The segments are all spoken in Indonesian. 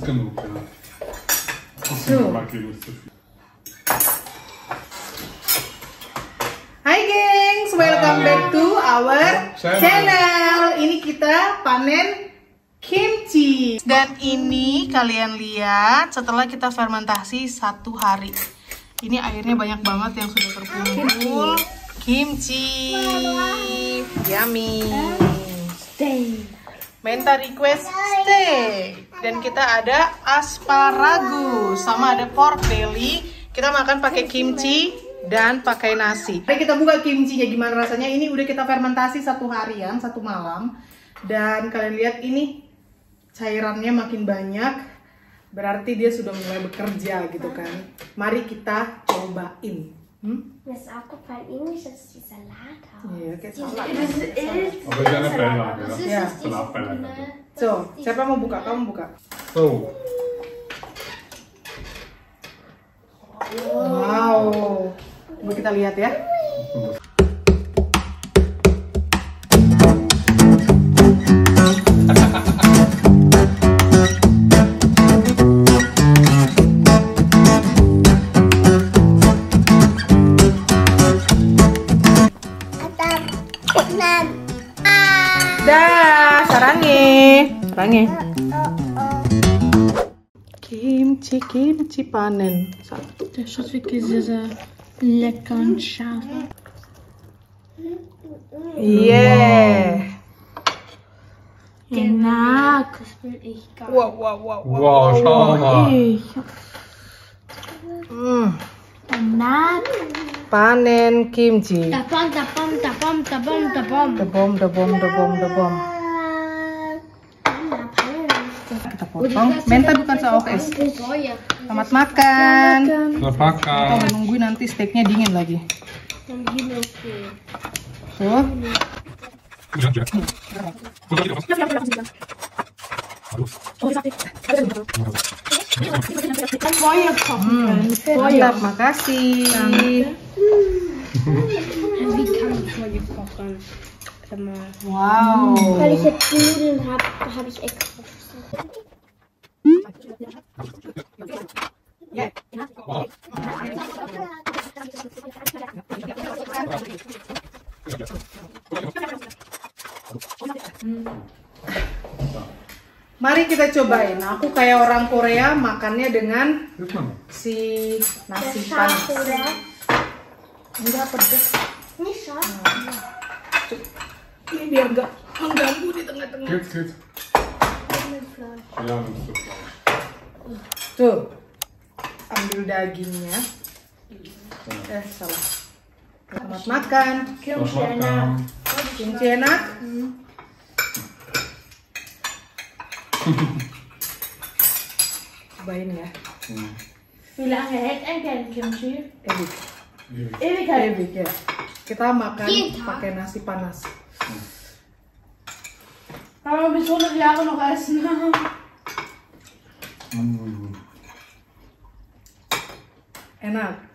genug, ja. Das So. Backling ist zu viel. Hai gengs, welcome back to our channel. Ini kita panen kimchi. Dan ini kalian lihat setelah kita fermentasi 1 hari. Ini airnya banyak banget yang sudah terkumpul. Kimchi. Yummy. Minta request steak. Dan kita ada asparagus sama ada pork belly. Kita makan pakai kimchi dan pakai nasi. Mari kita buka kimchinya gimana rasanya. Ini udah kita fermentasi 1 harian, 1 malam. Dan kalian lihat ini cairannya makin banyak. Berarti dia sudah mulai bekerja gitu kan. Mari kita cobain. Mir ist aufgefallen, irgendwie ist das die Salathaus. Iya, kayak salad. Aber ist eine Beilage, ja? Ja. Salatbeilage. So, siapa mau buka? Kamu buka. So. Wow. Coba kita lihat ya. Dah, sarangnya. Kimchi panen. Satu. Der schaut wirklich sehr, sehr lecker und scharf. Yeah. Enak. Das will ich gar Wow. Wow, schau mal. Enak. Panen kimchi. Dabom. Debom. Kita potong. Menta bukan saus es. Selamat makan. Selamat Kita makan. nungguin nanti steaknya dingin lagi. Tuh. Mantap, makasih. Wie kann man Feuer kochen? Wow. Weil ich jetzt Nudeln habe, habe ich extra. Mari kita cobain. Aku kayak orang Korea makannya dengan si nasi panas. Oder? Enggak pedas. Nicht scharf. Ini biar enggak mengganggu di tengah-tengah. Geht's. Mit Fleisch. Ja, das ist super. Tuh. Ambil dagingnya. Salah. Selamat makan. Selamat makan. Kimchi enak? Cobain ya. Wie lange hält ein Kimchi? Ewig ya. Kita makan pakai nasi panas. Kann man bis 100 Jahre noch essen. Enak.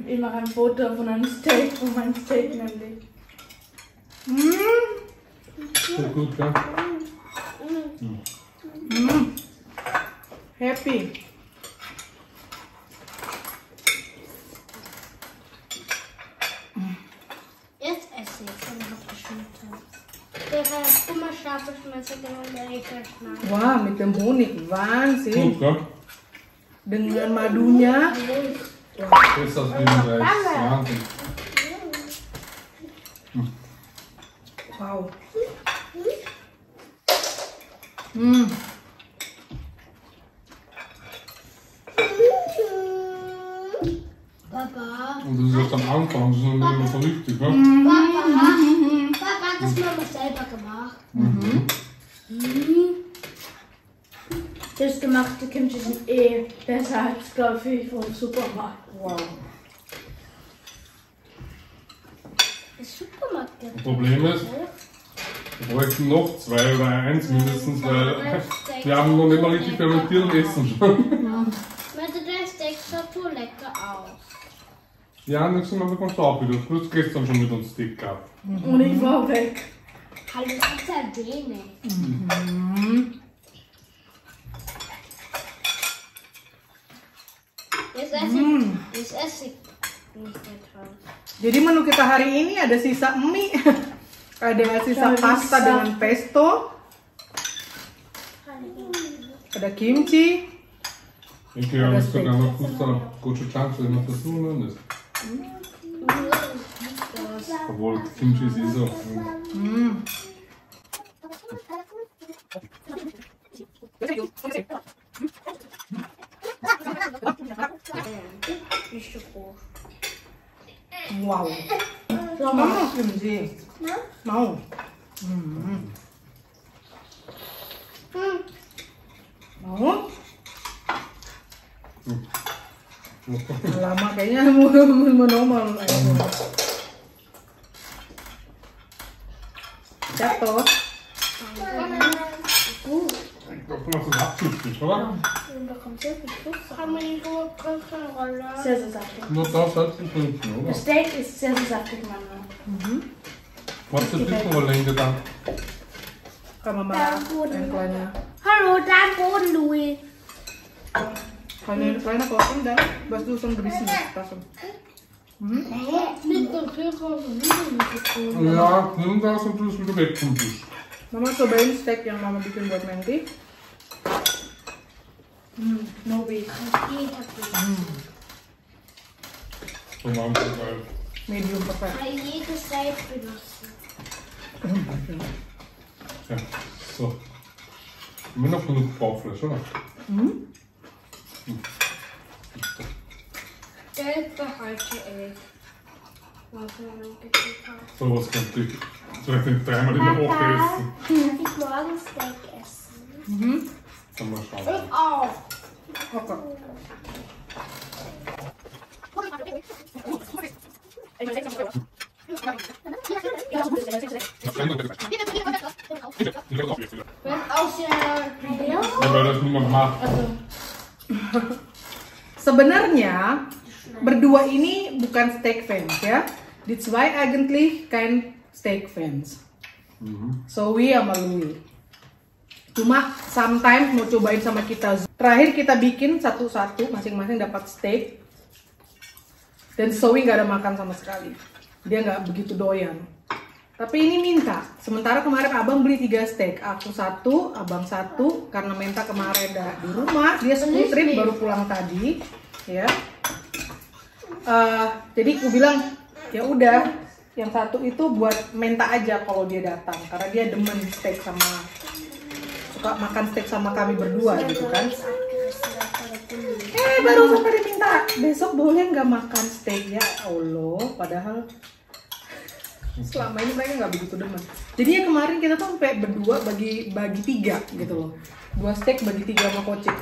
Ich mache ein Foto von einem Steak, von meinem Steak nämlich. So gut, gell? Happy. Jetzt esse ich und habe geschnitten. Der war immer scharf geschmeckt, der nicht mehr schmeckt. Wah, mit dem Honig. Wahnsinn. Gut, gell? Dengan madunya. Besser als Bienenreis. Wahnsinn. Wow. Papa, Und das ist erst am Anfang, das ist noch nicht immer so richtig, gell? Papa hat das Mama selber gemacht. Selbstgemachte Kimchi sind eh besser als, glaube ich, vom Supermarkt. Wow. Das Supermarkt. Das Problem ist, wir bräuchten noch 2 oder 1 mindestens, weil wir haben noch nicht mal richtig fermentiert und essen schon. Warte, der Steak schaut so lecker aus. Ja, jetzt sind wir mit dem Stab wieder. Du hast gestern schon mit uns Stick gehabt. Und ich war weg. Hallo, das ist Sardine. Jetzt esse ich nicht draus. Jadi menu kita hari ini ada sisa mie, ada sisa pasta dengan pesto, ada kimchi. Ich glaube, es ist sogar noch guter Chance, wenn man das so nennt. Obwohl, Kimchi ist so. Nicht so groß. Wow. Mau kimchi? Mau. Mau? Lama kayaknya mau normal. Jatuh. Ich glaube, du machst das absichtlich, oder? Da kommt sehr viel Zucker. Kann man nicht nur Rolle? Sehr, sehr saftig. Nur das hat zu trinken, oder? Das Steak ist sehr, sehr saftig, Mama. Was ist das für eine gedacht? Kan mama yang lainnya. Hallo, da Boden, Louis. Kalau yang lainnya kosong dah, bas dulu sama berisi kosong. Mit dem Kühlschrank und wieder Ja, nimm das und du es wieder weg vom Tisch. Mama cobain steak yang mama bikin buat Menti. No way. So machen wir geil. Medium perfect. Jedes Steak benutzen. Ja, so. Haben wir noch genug Bauchfleisch, oder? Geld behalte ich. So was könnte ich vielleicht nicht dreimal in der Woche essen. Darf ich morgen Steak essen? Dann mal schauen. Ich auch. Okay. Wenn auch sehr Ja, weil das niemand macht. Sebenarnya berdua ini bukan steak fans ya. Die zwei eigentlich kein steak fans. Zoe sama Louis. Cuma sometimes mau cobain sama kita. Terakhir kita bikin satu-satu, masing-masing dapat steak. Dan Zoe nggak ada makan sama sekali. Dia nggak begitu doyan. Tapi ini minta. Sementara kemarin abang beli 3 steak. Aku 1, abang 1. Karena Menta kemarin di rumah. Dia school trip baru pulang tadi. Ya. Jadi aku bilang ya udah. Yang 1 itu buat Menta aja kalau dia datang. Karena dia demen steak sama, suka makan steak sama kami berdua gitu kan. Baru sampai diminta besok boleh nggak makan steak ya Allah. Padahal selama ini mereka nggak begitu demen. Jadinya kemarin kita tuh sampai berdua bagi 3 gitu loh. 2 steak bagi 3 sama kocik.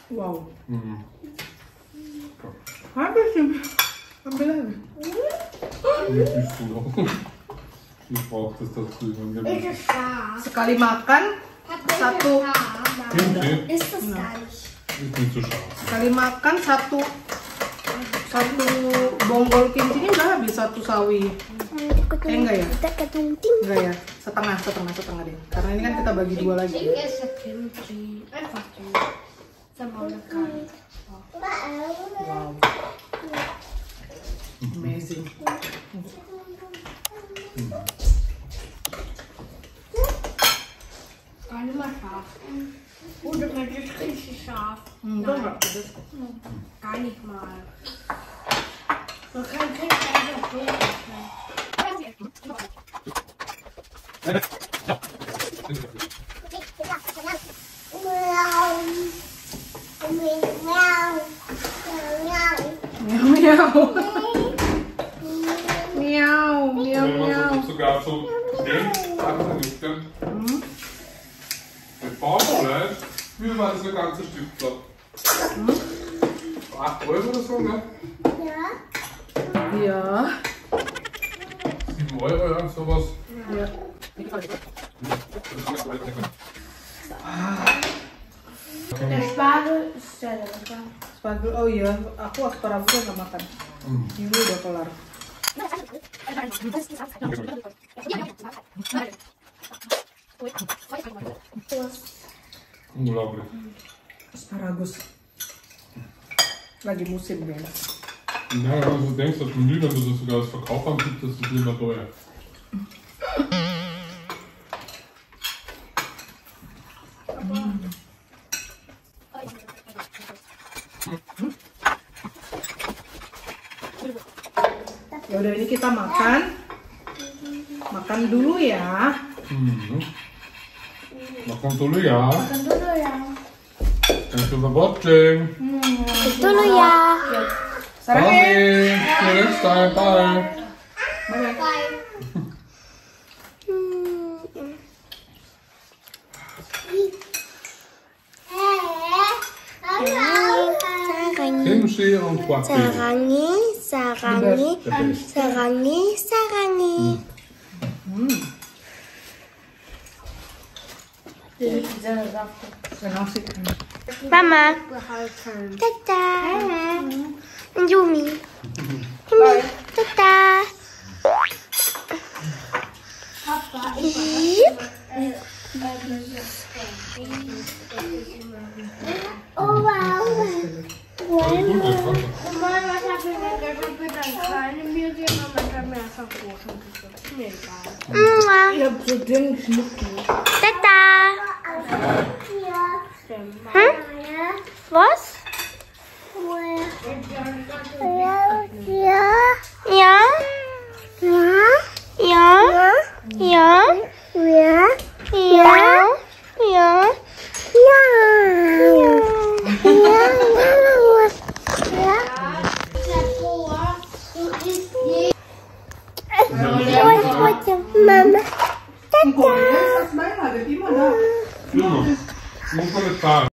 Wow. Habis sih. Ambil lagi. Nicht bist du noch. Ich brauche das dazu. Sekali makan satu. Kimchi Ist das gar nicht. ist nicht so scharf. Sekali makan satu bonggol kimchinya udah habis, 1 sawi. Enggak ya? Enggak ya? Setengah deh. Karena ini kan kita bagi 2 lagi. Ich esse Kimchi. Einfach so. Sama lecker. Wow. Amazing. Gar nicht mal scharf. Oder das ist richtig scharf. Enggak pedes. Gar nicht mal. Man kann Kimchi einfach so essen. Miau, miau, Wenn man miau. sogar so denkt, nicht, gell? Mit Bauchfleisch, wie war das ein ganzes Stück platt? 8 Euro oder so, ne? Ja. 7 Euro, ja, sowas. Ja. Der Spargel ist sehr lecker. Asparagus, oh iya, aku asparagus nggak makan. Ini udah kelar. Unglaublich. Asparagus. Lagi musim ya. Ja, wenn du denkst, das Menü, wenn du das sogar als Verkauf anbietest, das ist lieber teuer. Ya udah, ini kita makan. Makan dulu ya. Makan dulu ya. Makan dulu ya. Thanks for the watching. Dulu ya. Sarang Bye. See you next time. Bye. Bye. Bye. Kimchi und Guacamole. Sarangi. Mama. Tata. Yumi. Tata. Oh wow. Alles gut, das passt. Mama, was habe ich mit einem kleinen Müsli und manchmal mehr von großen Geschirr. Mir egal. Ich hab so dünn Schnucki. Tata. Hm? Was? Mama. Ein Koreaner ist das Bein, hat immer da. Muss man nicht zahlen.